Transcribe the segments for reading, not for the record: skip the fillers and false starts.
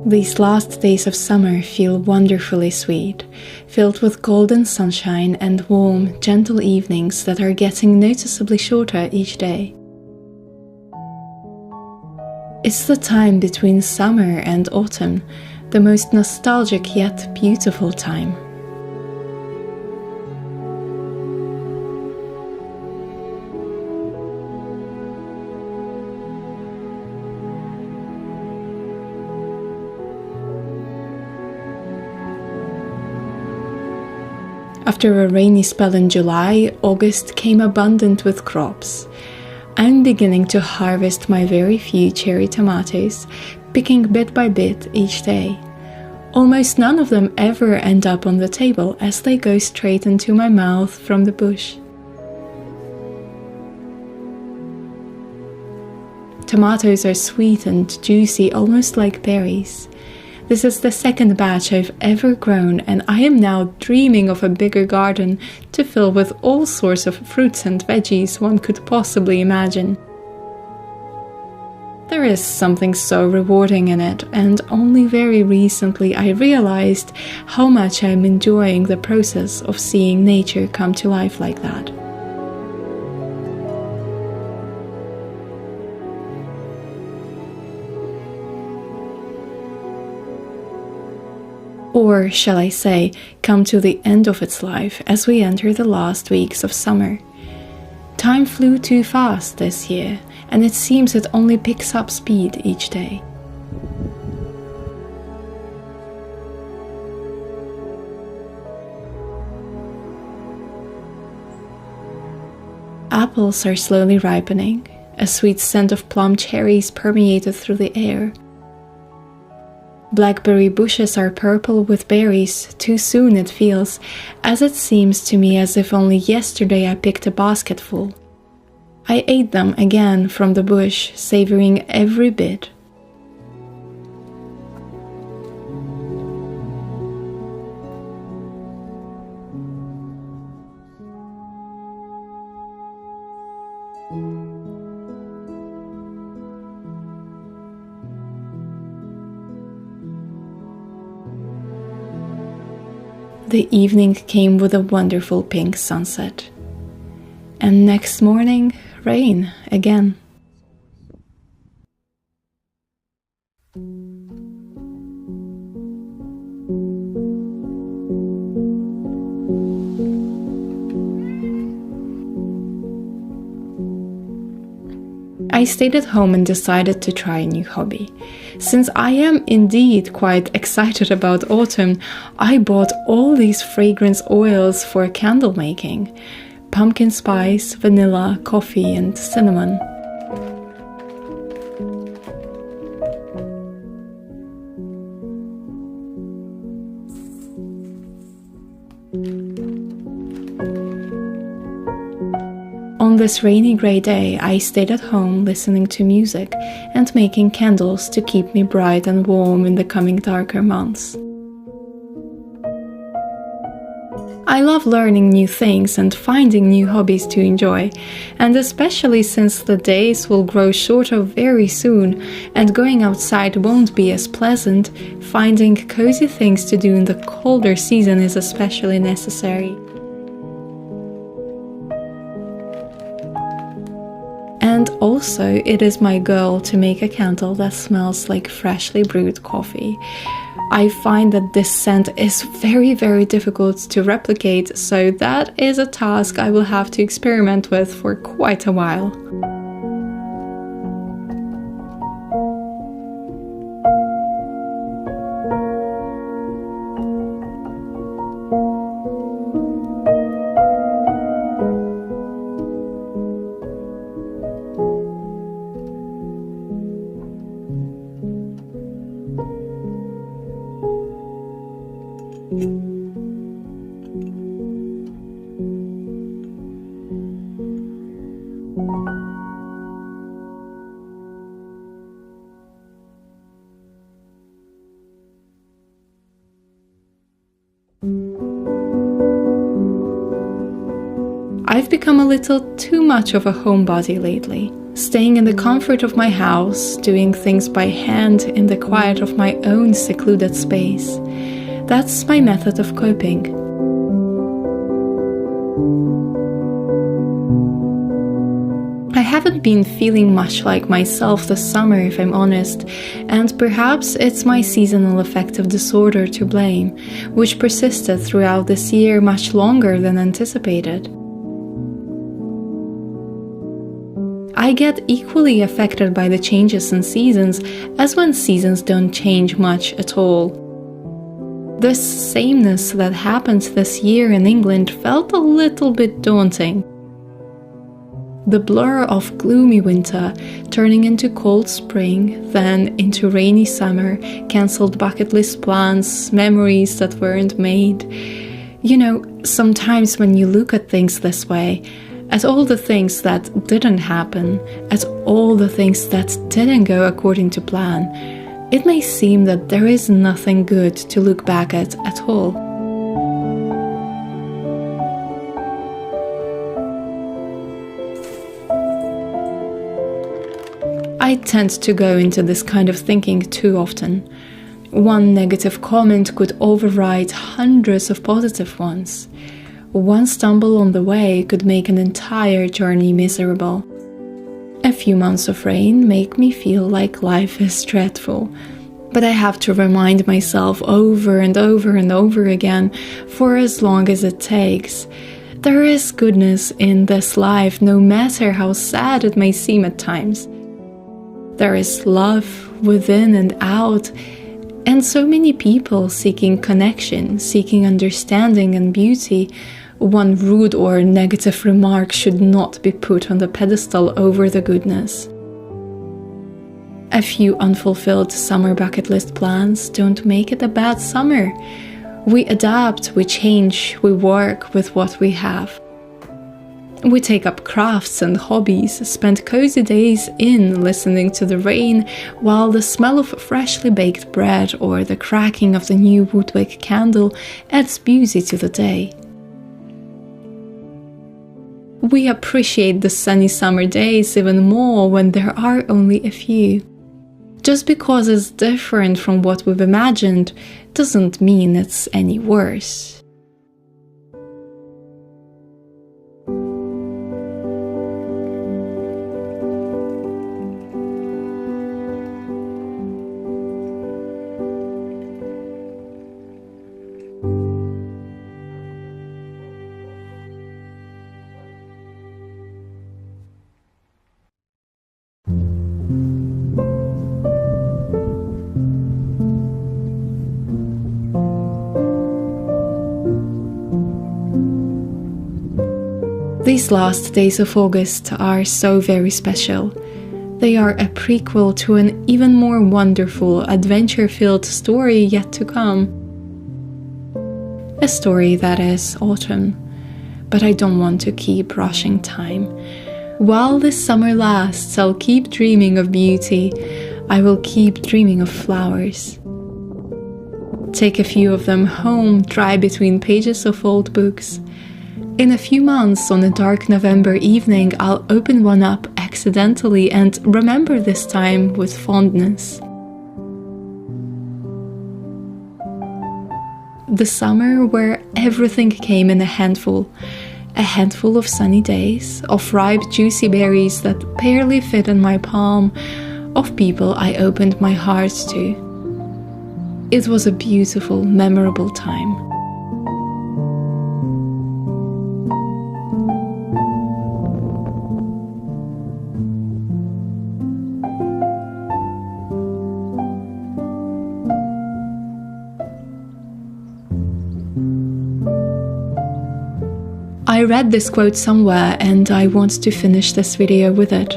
These last days of summer feel wonderfully sweet, filled with golden sunshine and warm, gentle evenings that are getting noticeably shorter each day. It's the time between summer and autumn, the most nostalgic yet beautiful time. After a rainy spell in July, August came abundant with crops. I'm beginning to harvest my very few cherry tomatoes, picking bit by bit each day. Almost none of them ever end up on the table as they go straight into my mouth from the bush. Tomatoes are sweet and juicy, almost like berries. This is the second batch I've ever grown, and I am now dreaming of a bigger garden to fill with all sorts of fruits and veggies one could possibly imagine. There is something so rewarding in it, and only very recently I realized how much I'm enjoying the process of seeing nature come to life like that. Or, shall I say, come to the end of its life as we enter the last weeks of summer. Time flew too fast this year, and it seems it only picks up speed each day. Apples are slowly ripening. A sweet scent of plum cherries permeated through the air. Blackberry bushes are purple with berries, too soon it feels, as it seems to me as if only yesterday I picked a basketful. I ate them again from the bush, savoring every bit. The evening came with a wonderful pink sunset. And next morning, rain again. I stayed at home and decided to try a new hobby. Since I am indeed quite excited about autumn, I bought all these fragrance oils for candle making: pumpkin spice, vanilla, coffee, and cinnamon. On this rainy grey day, I stayed at home listening to music and making candles to keep me bright and warm in the coming darker months. I love learning new things and finding new hobbies to enjoy, and especially since the days will grow shorter very soon and going outside won't be as pleasant, finding cozy things to do in the colder season is especially necessary. And also, it is my goal to make a candle that smells like freshly brewed coffee. I find that this scent is very difficult to replicate, so that is a task I will have to experiment with for quite a while. I've become a little too much of a homebody lately. Staying in the comfort of my house, doing things by hand in the quiet of my own secluded space. That's my method of coping. I haven't been feeling much like myself this summer, if I'm honest, and perhaps it's my seasonal affective disorder to blame, which persisted throughout this year much longer than anticipated. I get equally affected by the changes in seasons as when seasons don't change much at all. This sameness that happened this year in England felt a little bit daunting. The blur of gloomy winter turning into cold spring, then into rainy summer, cancelled bucket list plans, memories that weren't made. You know, sometimes when you look at things this way, at all the things that didn't happen, at all the things that didn't go according to plan, it may seem that there is nothing good to look back at all. I tend to go into this kind of thinking too often. One negative comment could override hundreds of positive ones. One stumble on the way could make an entire journey miserable. A few months of rain make me feel like life is dreadful. But I have to remind myself over and over and over again, for as long as it takes, there is goodness in this life, no matter how sad it may seem at times. There is love within and out, and so many people seeking connection, seeking understanding and beauty. One rude or negative remark should not be put on the pedestal over the goodness. A few unfulfilled summer bucket list plans don't make it a bad summer. We adapt, we change, we work with what we have. We take up crafts and hobbies, spend cozy days in listening to the rain, while the smell of freshly baked bread or the cracking of the new woodwick candle adds beauty to the day. We appreciate the sunny summer days even more when there are only a few. Just because it's different from what we've imagined doesn't mean it's any worse. These last days of August are so very special. They are a prequel to an even more wonderful, adventure-filled story yet to come. A story that is autumn, but I don't want to keep rushing time. While this summer lasts, I'll keep dreaming of beauty. I will keep dreaming of flowers. Take a few of them home, dry between pages of old books. In a few months, on a dark November evening, I'll open one up accidentally and remember this time with fondness. The summer where everything came in a handful of sunny days, of ripe juicy berries that barely fit in my palm, of people I opened my heart to. It was a beautiful, memorable time. I read this quote somewhere and I want to finish this video with it.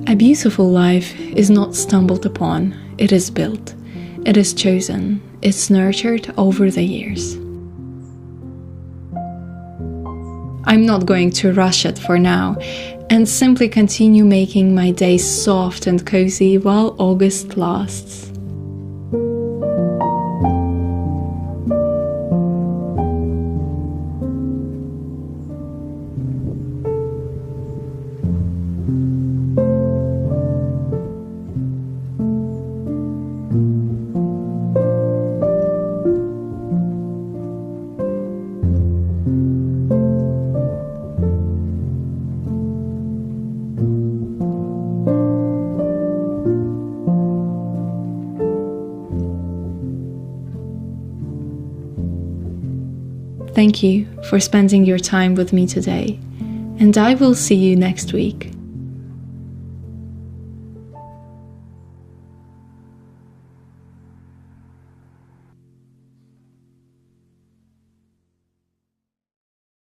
A beautiful life is not stumbled upon, it is built, it is chosen, it's nurtured over the years. I'm not going to rush it for now and simply continue making my days soft and cozy while August lasts. Thank you for spending your time with me today, and I will see you next week.